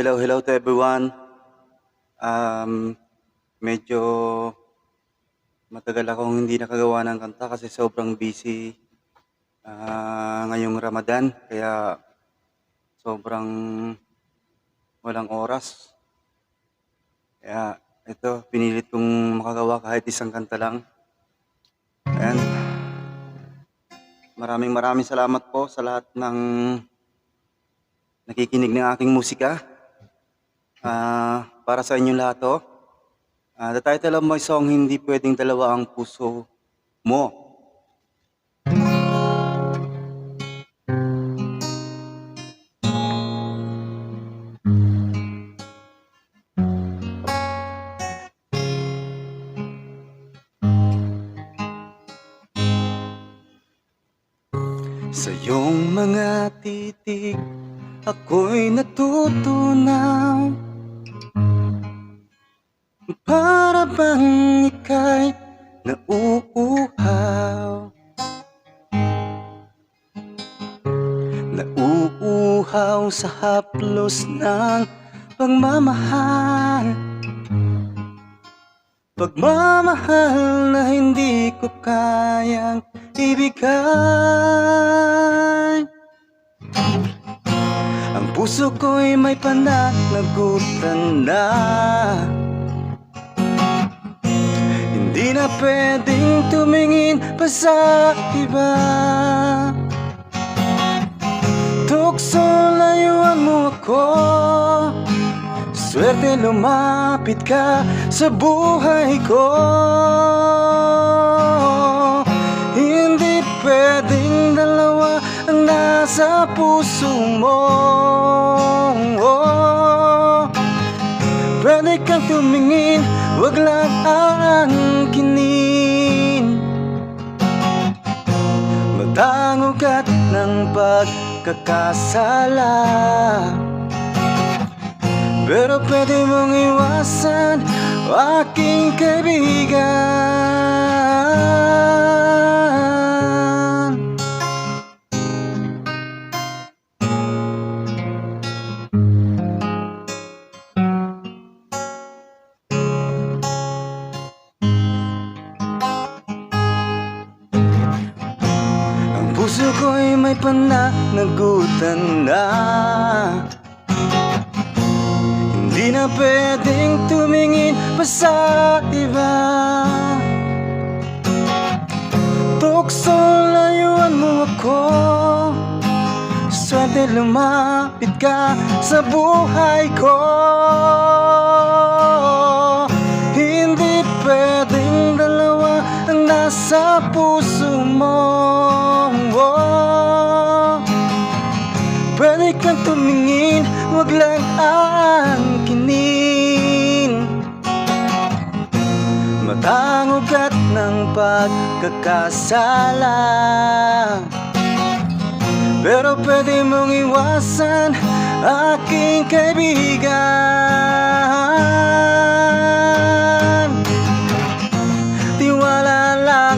hello to everyone. Um, Medyo matagal akong hindi nakagawa ng kanta kasi sobrang busy ngayong Ramadan. Kaya sobrang walang oras. Kaya ito, pinilit kong makagawa kahit isang kanta lang. Ayan. Maraming salamat po sa lahat ng nakikinig ng aking musika. Para sa inyong lahat to. The title of my song, Hindi Pwedeng Dalawa Ang Puso Mo. Sa iyong mga titig, ako'y natutunaw. Para bang ika'y nauuhaw, nauuhaw sa haplos ng pagmamahal. Pagmamahal na hindi ko kayang ibigay. Ang puso ko'y may pananagutan na hindi na pwedeng tumingin pa sa iba. Tukso, layuan mo ako, swerte lumapit ka sa buhay ko. Hindi pwedeng dalawa ang nasa puso mo. Pwede kang tumingin, wag lang aangkinin. Matang ugat ng pagkakasala, pero pwede mong iwasan, aking kaibigan. Puso ko'y may pananagutan na hindi na pwedeng tumingin pa sa iba. Tukso, layuan mo ako, swerte lumapit ka sa buhay ko. Hindi pwedeng dalawa ang nasa puso mo. Pwede kang tumingin, wag lang aangkinin. Matang ugat ng pagkakasala, pero pwede mong iwasan, aking kaibigan. Tiwala lang,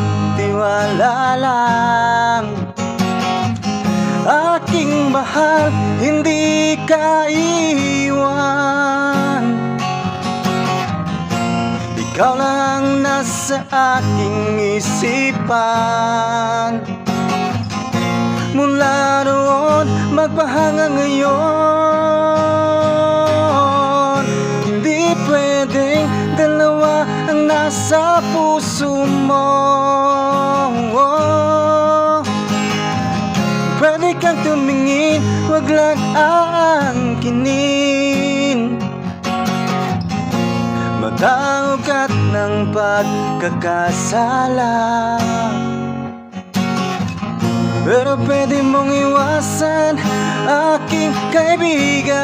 aking mahal, hindi ka iwan. Ikaw lang nasa aking isipan. Mula noon, magpahanggang ngayon. Hindi pwedeng dalawa ang nasa puso mo. Pwede kang tumingin, wag lang aangkinin. Matang ugat ng pagkakasala, pero pwede mong iwasan, aking kaibigan.